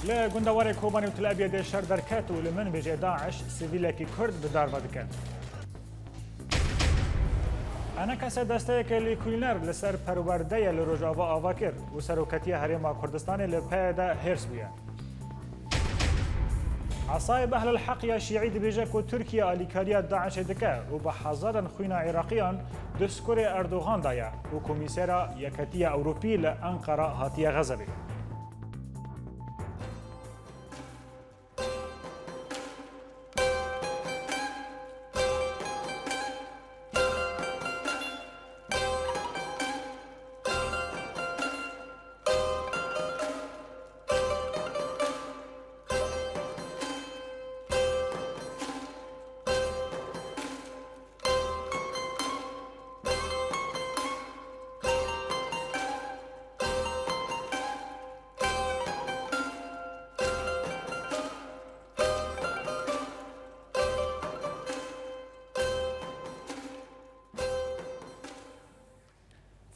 لا گندوار کوبانی و تل ابیض شر درکت و لمن بجه داعش سیویلکی کرد به دار ودکن. انا کسی دسته که لیکولینر لسر پرورده لروجاوا آوا کرد و سروکتی هریما کردستان لپیدا هرس بویا. عصايب أهل الحق يا شيعي دبيجك وتركيا أليكاريا داعش دكا وبحزارا خوينا عراقيا دسكوري أردوغان دايا وكوميسيرا يكتيا أوروبي لأنقرة هاتيا غزبي.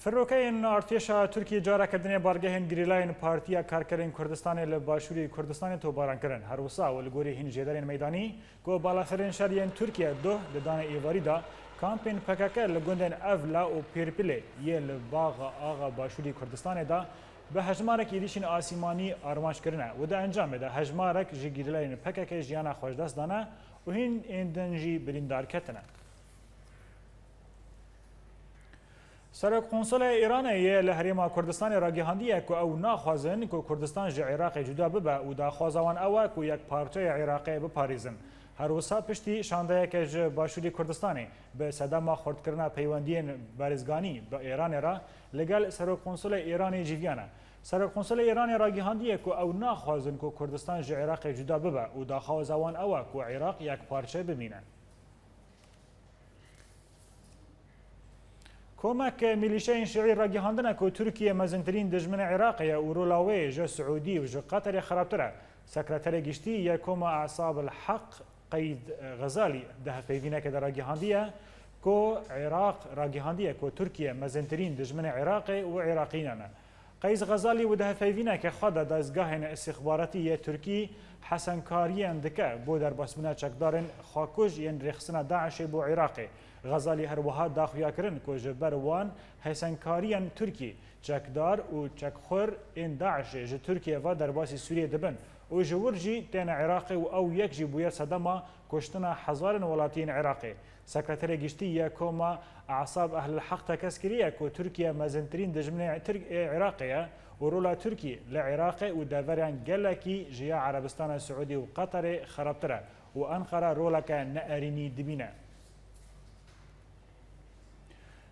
فروکین ارتشا ترکیه جارا کردن بارگهن گریلاین پارتیا کارکرین کردستان لباشوری کردستان تو باران کردن هر وسا و لگوری هین جدارین میدانی کو بالافرین شریان ترکیه دو ددان ایواری دا کامپین پکک لگوندن اولا و پیرپله یه لباغ آغا باشوری کردستان دا به هجمارک ایریشین آسیمانی آرمانش کردن و دا انجام ده هجمارک جی گریلاین پکک جیانا خوشدست دانه و هین اندنجی بریندار کتنه. سرک قنصل ایران یه لحریم کردستان را گهاندیه که او ناخوازن که کردستان جه عراق جدا ببه و داخوازوان اوه که یک پارچه عراقی بپاریزن. هر وسا پشتی شانده که جه باشوری کردستانی به صدام خورد کردن پیوندین بارزگانی به ایران را لگل سرک قنصل ایران جیویانه. سرک قنصل ایران را گهاندیه که او ناخوازن که کردستان جه عراق جدا ببه و داخوازوان اوه که عراق یک پارچه ببینه. کمک میلیشه شیعی را گهاندنه که ترکیه مزنترین دژمن عراقیه و رولاوی جه سعودی و جه قطر خرابتره. سکرتر گشتی یکم اعصاب الحق قید غزالی ده پیوینه که در گهاندیه که عراق را گهاندیه که ترکیه مزنترین دژمن عراقی و عراقیانه. قیز غزالی و ده پیوینه که خود دستگاه استخباراتی ترکی حسن کاریان دکه بو در باسمونه چکدارن خاکوش ین رخصنا داعش بو عراقی. غزالی هر وها داخویا کرن که جبر وان حسن کاریان ترکی چکدار و چکخور این داعش جه ترکیه و در باسی سوریه دبن و جور جی تین عراقی و او یک جی بویا صدما کشتنا حزارن ولاتین عراقی. سکرتر گشتی یکم اعصاب اهل الحق تکسکریه که ترکیه مزنترین دژمن عراقیه و رولا ترکی لعراقی و دوران گلکی جیا عربستان سعودی و قطر خرابتره و انقره رولک نارینی دبینه.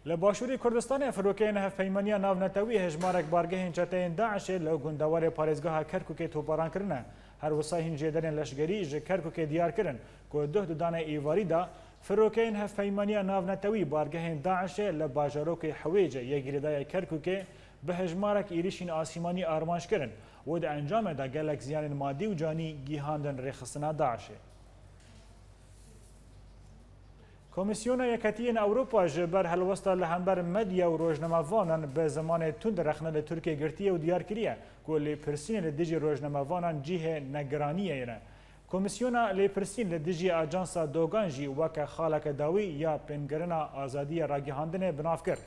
لباشوری کردستان فروکین هفپیمانی ناو نتوی هجمارک بارگهین چتین داعش لگندوار پارێزگاها کرکوک توپاران کرنه هر وسا هین جدرین لشگری ج کرکوک دیار کرن که ده دانه ایواری دا فروکین هفپیمانی ناو نتوی بارگهین داعش لباجاروک حویج یگریدای کرکوک به هجمارک ایریشین آسیمانی آرمانش کرن و ده انجام دا گلک زیان مادی و جانی گیهاندن رخصنا داعشه. کمیسیون یکتین اروپا جبر هلوستا لهمبر مدیا و روزنامه‌وانان به زمان تند رخنه ترکیه گرتیه و دیار کریه که لپرسین لدیجی روزنامه‌وانان جیه نگرانیه نه. کمیسیون لپرسین لدیجی آجانسا دوگانجی وک خالق داوی یا پنگرنا آزادی راگهاندن بناف کرد.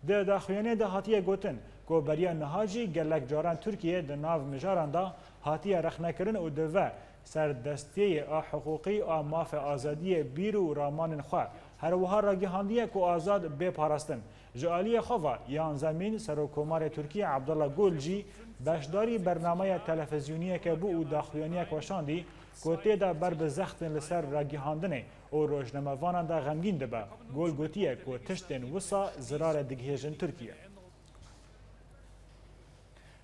ده داخویانه ده هاتیه گوتن که بریا نهاجی گلک جاران ترکیه ده ناو مجاران ده هاتیه رخنه کرن و دوه سردستی حقوقی و ماف آزادی بیرو رامان خواه هر وها را گهاندیه که آزاد بپارستن. جالی خوا یان زمین سروکومار ترکیه عبدالله گولجی بشداری برنامه تلفزیونیه که بو و داخلیانیه کوشاندی که تیدا بر بزختن لسر را گهاندنه و روزنامه‌وانان دا غمگین دبا. گول گوتیه که تشتن وسا زرار دگهیجن ترکیه.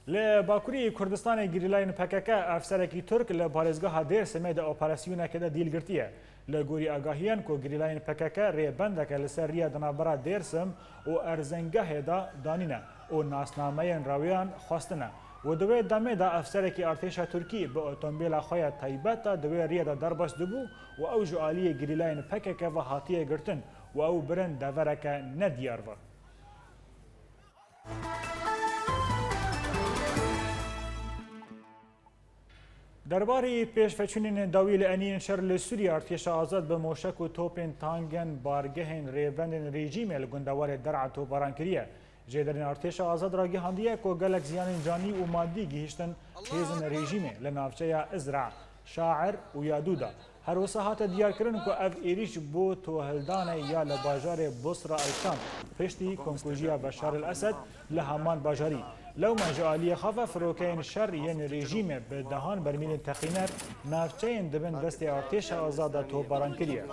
لباکوری کردستان گریلاین پکک افسرکی ترک لپارێزگاها دیر سمید اپراسیونه که دیل گرتیه. لگوری آگاهیان که گریلاین پکک ری بندک لسر ریا دنابرا دیرسم و ارزنگاه دا دانینه و ناسنامه راویان خواستنه. و دوی دمه دا افسرکی ارتشا ترکی به اتومبیل خواه تایبت دوی ریا دا درباس دبو و او جوالی گریلاین پکک و حاتیه گرتن و او برن دورک ندیار و. دربارەی پێشفەچوونی نێداوی لە ئەنیەن شەر لە سووری ئارتێشە ئازاد بە مۆشک و تۆپێن تانگەن بارگەهێن ڕێبەندن ڕێژیمێ لە گوندەوارێ دەرعا تۆپباران کریە. جێدەرین ئارتێشە ئازاد ڕاگەیاندیە کۆ گەلک زیانên جانی û مادî gihîştin hêzin rejîmê li navçeya Izra, Şair û Yaduda. Her wisa hate diyarkirin ku ev êrîş bo tohildanê ya li bajarê Bosra Elşan piştî komkujiya Beşar el Esed li heman bajarî. Lewma ji aliyê xafe firokeyên şer yên rejîmê bi dehan bermîlên teqîner navçeyên dibin destê artêşa azada topbaran kiriye.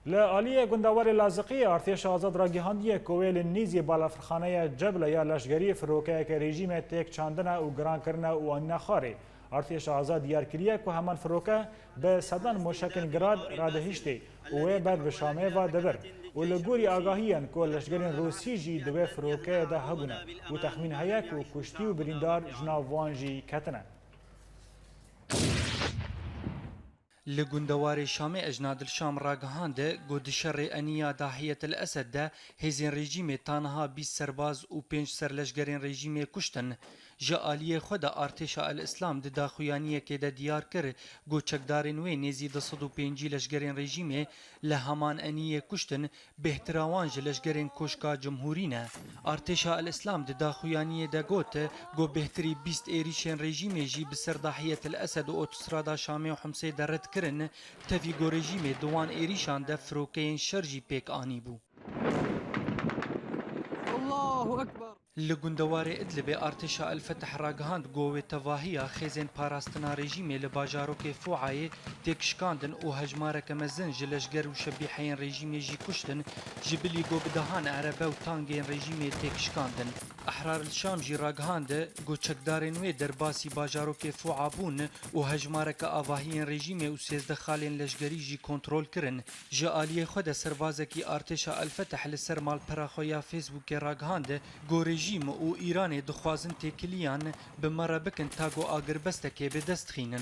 Li aliyê gundawarê Laziqiyê artêşa azad ragîhandiye ku wê li nîzî balafirxaneya Cebla ya leşgerî firokeyeke rejîmê têk çandina û girankirina û anîna xarê. Artêşa azad diyar kiriye ku heman firoke bi sedan moşekên girad radihîştê û wê ber bi Şamêva dibir. û li gorî agahiyan ku leşgerên Rûsî jî di wê firokeyê de hebûne û texmîn heye ku kuştî û birîndar ji nav wan jî ketine. Li gundewarê Şamê Ejnadil Şam ragihande got di şerê eniya Dahiyetil Esed de hêzên rejîmê tanha 20 serbaz û 5 serleşgerên rejîmê kuştin. Ji aliyê xwe de artêşa El İslam di daxuyaniyekê de diyar kir got çekdarên wê nêzî 205 leşgerên rejîmê li heman eniyê kuştin bêhtira wan ji leşgerên Koşka Cumhurî ne. Artêşa El İslam di daxuyaniyê de got bêhtirî 20 êrîşên rejîmê jî bi ser Dahiyetil Esed û otostrada Şamê û Humsê de red kirin tevî got rejîmê di wan êrîşan de firokeyên şer jî pêk anî bû. Allahu Ekber. Li gundewarê Idlibê artêşa El Feteh ragihand govê tevahiya xêzên parastina rejîmê li bajarokê Foayê têk şikandin û hejmareke mezin ji leşger û şebîheyên rejîmê jî kuştin ji bilî got bi dehan erebe û tangên rejîmê têk şikandin. Ehrar el Şam jî ragihande got çekdarên wê derbasî bajarokê Foa bûn û hejmareke avahiyên rejîmê û 13 xalên leşgerî jî kontrol kirin. Ji aliyê xwe de serbazekî artêşa El Feteh li ser malpera xwe ya Facebookê ragihande got rejîm û Îranê dixwazin têkiliyan bi mere bikin ta got agirbestekê bi dest xînin.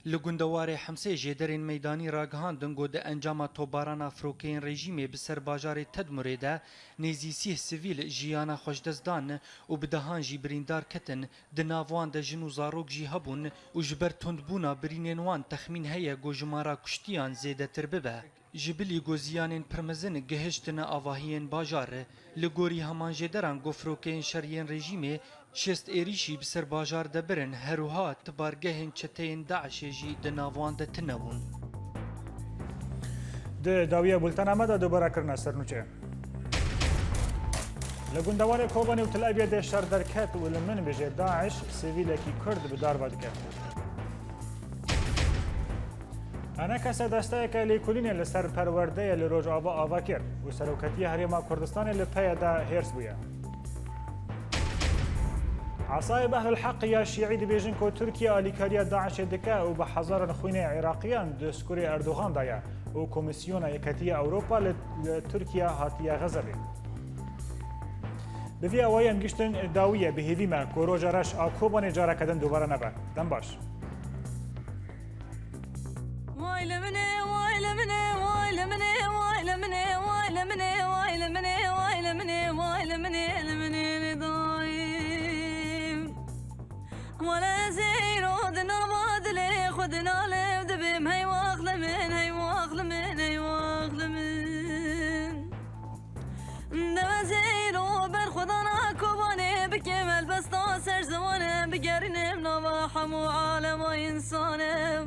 Li gundewarê Hemsê jêderên meydanî ragihandin got di encama topbarana firokeyên rejîmê bi ser bajarê Tedmurê de nêzî 30 sivîl jiyana xweşdest dan û bi dehan jî birîndar ketin di nav wan de jin û zarok jî hebûn û ji ber tundbûna birînên wan texmîn heye got jimara kuştiyan zêdetir bibe. Ji bilî got ziyanên pirmezin gihiştine avahiyên bajar li gorî heman jêderan got firokeyên şeriyên rejîmê şest êrîşî bi ser bajar de birin herûha ti bargehên çeteyên Daişê jî di nav wan de tune bûn. Di dawiya bultena me de dubarekirina sernûçe. Li gundewarê Kobanî û Tel Avivê de şer derket û li min bêje Daeş sivîlekî Kurd bi darva dike. Enekese desteyeke lêkolînê li ser perwerdeyê li Rojava ava kir û seroketiya Herêma Kurdistanê li peyê de hêrs bûye. Asayê Behlul Heq ya Şîî dibêjin ku Tirkiye alîkariya Daişê dike û bi hezaran xwînê Iraqîyan di skurê Erdogan daye û Komîsyona Yeketiya Ewropa li Tirkiye hatiye xezebê. Bi vî awayî em giştin dawiye bihêvî me ku roja reş a Kobanê careke din dubare nebe. Dem baş. ولا زيرو دنا بادلي خدنا لب دبم هي واخل من هي واخل من هي واخل من دما زيرو بر خدنا كوباني بكمل بس سر زمانه بقرنم نواحم وعالم وإنسانم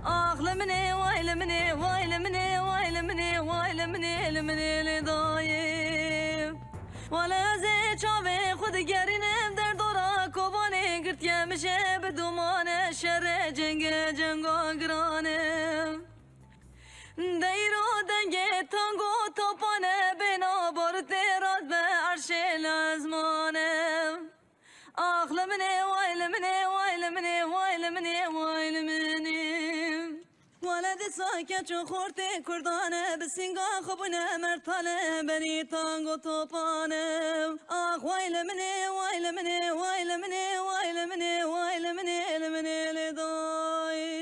أخل مني وايل مني وايل مني وايل مني وايل مني لمني لضايم ولا زي شافي خد قرنم در دورا كوباني قلت يا مشي بدومانه شر جنگ جنگو گرانم دايرو دنگه تانگو توپانه بنا بارت راد به عرش لازمانم أخل مني وايل مني وايل مني وايل مني وايل مني ولد ساکت چون خورته کردانه بسینگا خوبونه مرتاله بری تانگو توپانه آخ وایل منه وایل منه وایل منه وایل منه وایل منه لمنه لدایم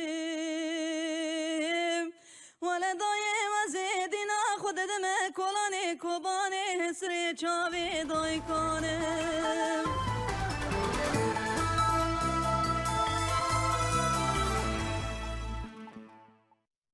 ولدایم وزیدینا خود دمه کلانه کوبانه حسری چاوی دای کانه